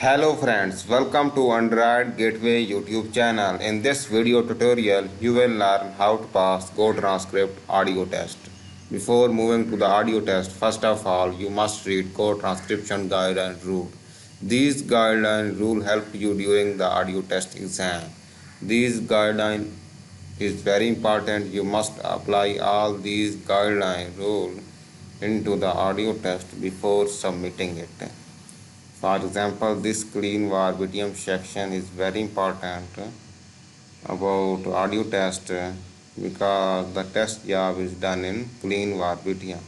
Hello friends, welcome to Android Gateway YouTube channel. In this video tutorial, you will learn how to pass GoTranscript audio test. Before moving to the audio test, first of all, you must read GoTranscription guide and rule. These guideline rule help you during the audio test exam. These guideline is very important. You must apply all these guideline rule into the audio test before submitting it. For example, this clean verbatim section is very important about audio test because the test job is done in clean verbatim.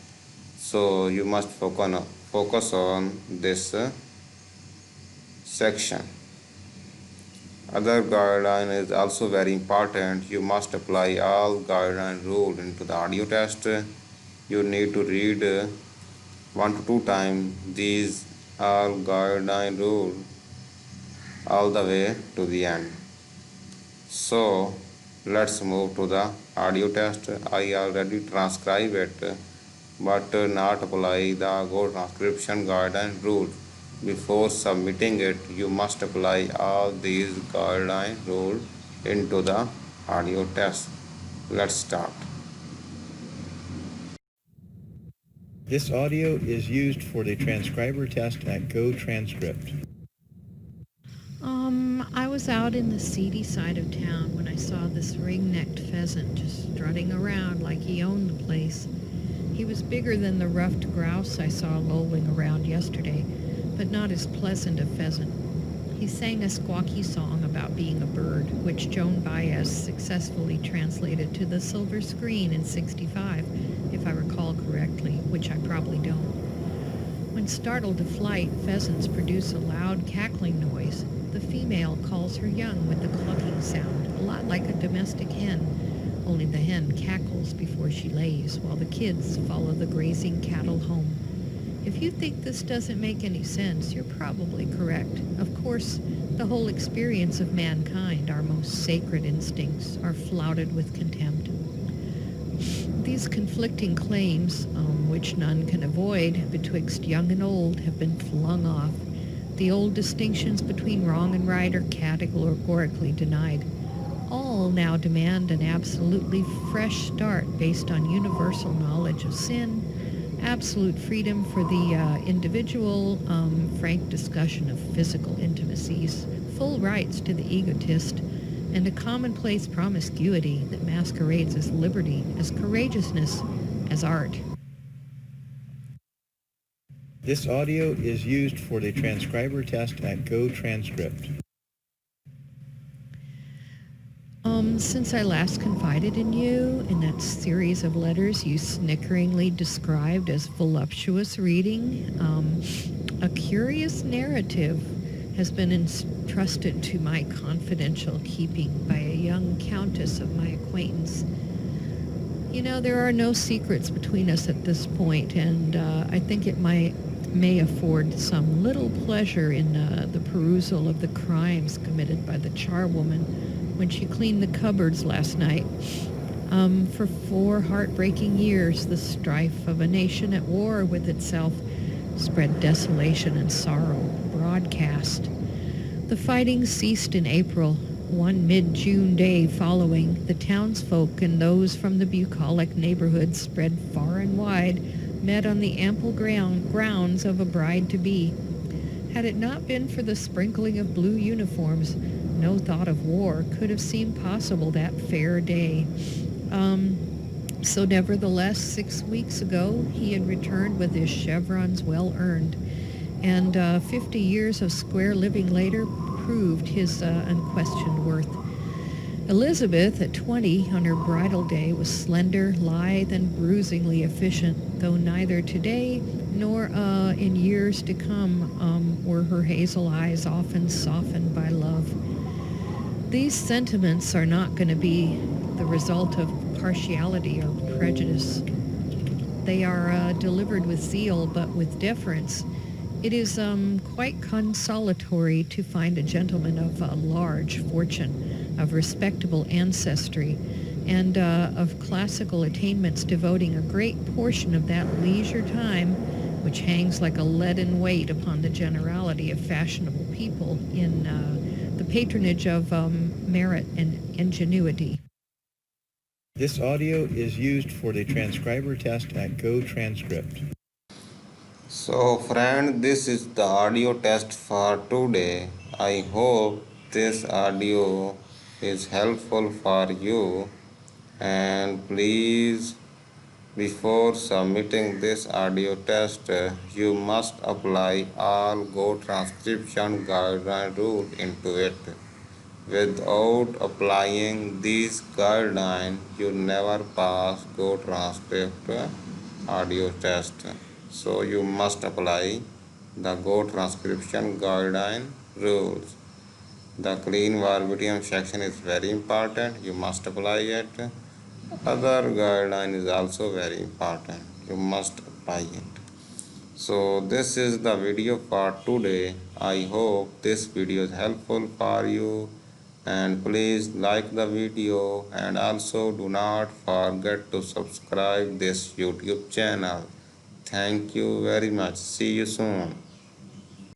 So you must focus on this section. Other guideline is also very important. You must apply all guideline rule into the audio test. You need to read 1 to 2 times these all guideline rule all the way to the end. So let's move to the audio test. I already transcribe it but not apply the GoTranscription guideline rule. Before submitting it, you must apply all these guideline rules into the audio test. Let's start. This audio is used for the transcriber test at GoTranscript. I was out in the seedy side of town when I saw this ring-necked pheasant just strutting around like he owned the place. He was bigger than the ruffed grouse I saw lolling around yesterday, but not as pleasant a pheasant. He sang a squawky song about being a bird, which Joan Baez successfully translated to the silver screen in '65, if I recall correctly, which I probably don't. When startled to flight, pheasants produce a loud cackling noise. The female calls her young with a clucking sound, a lot like a domestic hen, only the hen cackles before she lays, while the kids follow the grazing cattle home. If you think this doesn't make any sense, you're probably correct. Of course, the whole experience of mankind, our most sacred instincts, are flouted with contempt. These conflicting claims, which none can avoid, betwixt young and old, have been flung off. The old distinctions between wrong and right are categorically denied. All now demand an absolutely fresh start based on universal knowledge of sin, absolute freedom for the individual, frank discussion of physical intimacies, full rights to the egotist, and a commonplace promiscuity that masquerades as liberty, as courageousness, as art. This audio is used for the transcriber test at GoTranscript. Since I last confided in you in that series of letters you snickeringly described as voluptuous reading, a curious narrative has been entrusted to my confidential keeping by a young countess of my acquaintance. You know, there are no secrets between us at this point, and I think it may afford some little pleasure in the perusal of the crimes committed by the charwoman when she cleaned the cupboards last night. For 4 heartbreaking years, the strife of a nation at war with itself spread desolation and sorrow broadcast. The fighting ceased in April. One mid-June day following, the townsfolk and those from the bucolic neighborhood spread far and wide met on the ample grounds of a bride-to-be. Had it not been for the sprinkling of blue uniforms, no thought of war could have seemed possible that fair day. So nevertheless, 6 weeks ago, he had returned with his chevrons well earned, and 50 years of square living later proved his unquestioned worth. Elizabeth, at 20, on her bridal day, was slender, lithe, and bruisingly efficient, though neither today nor in years to come were her hazel eyes often softened by love. These sentiments are not going to be the result of partiality or prejudice. They are delivered with zeal, but with deference. It is quite consolatory to find a gentleman of a large fortune, of respectable ancestry, and of classical attainments devoting a great portion of that leisure time which hangs like a leaden weight upon the generality of fashionable people in the patronage of merit and ingenuity. This audio is used for the transcriber test at GoTranscript. So friend, this is the audio test for today. I hope this audio is helpful for you, and please, before submitting this audio test, you must apply all Go transcription guideline rules into it. Without applying these guidelines, you never pass Go transcript audio test. So you must apply the Go transcription guideline rules. The clean verbatim section is very important. You must apply it. Other guideline is also very important. You must apply it. So this is the video for today. I hope this video is helpful for you, and please like the video, and also do not forget to subscribe this YouTube channel. Thank you very much. See you soon.